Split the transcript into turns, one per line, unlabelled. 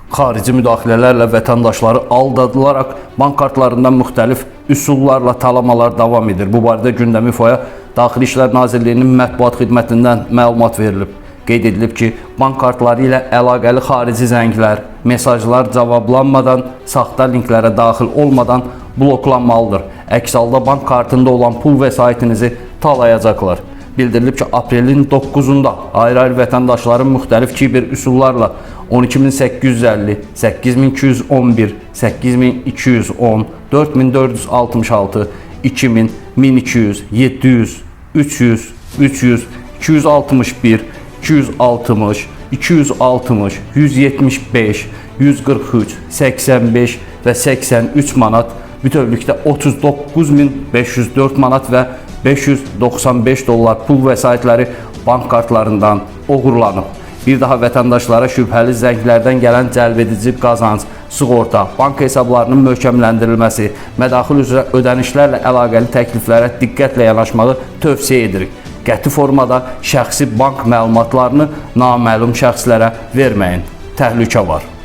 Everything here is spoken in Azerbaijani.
Xarici müdaxilələrlə vətəndaşları aldadılaraq bank kartlarından müxtəlif üsullarla talamalar davam edir. Bu barədə Gündəm İnfoya Daxili İşlər Nazirliyinin mətbuat xidmətindən məlumat verilib. Qeyd edilib ki, bank kartları ilə əlaqəli xarici zənglər, mesajlar cavablanmadan, saxta linklərə daxil olmadan bloklanmalıdır. Əks halda bank kartında olan pul vəsaitinizi talayacaqlar. Bildirilib ki, aprelin 9-da ayrı-ayrı vətəndaşların müxtəlif kiber üsullarla 12850, 8211, 8210, 4466, 2000, 1200, 700, 300, 300, 261, 260, 260, 175, 143, 85 və 83 manat, bütövlükdə 39504 manat və 595 dollar pul vəsaitləri bank kartlarından oğurlanıb. Bir daha vətəndaşlara şübhəli zənglərdən gələn cəlbedici qazanc, sığorta, bank hesablarının möhkəmləndirilməsi, mədaxil üzrə ödənişlərlə əlaqəli təkliflərə diqqətlə yanaşmağı tövsiyə edirik. Qəti formada şəxsi bank məlumatlarını naməlum şəxslərə verməyin. Təhlükə var.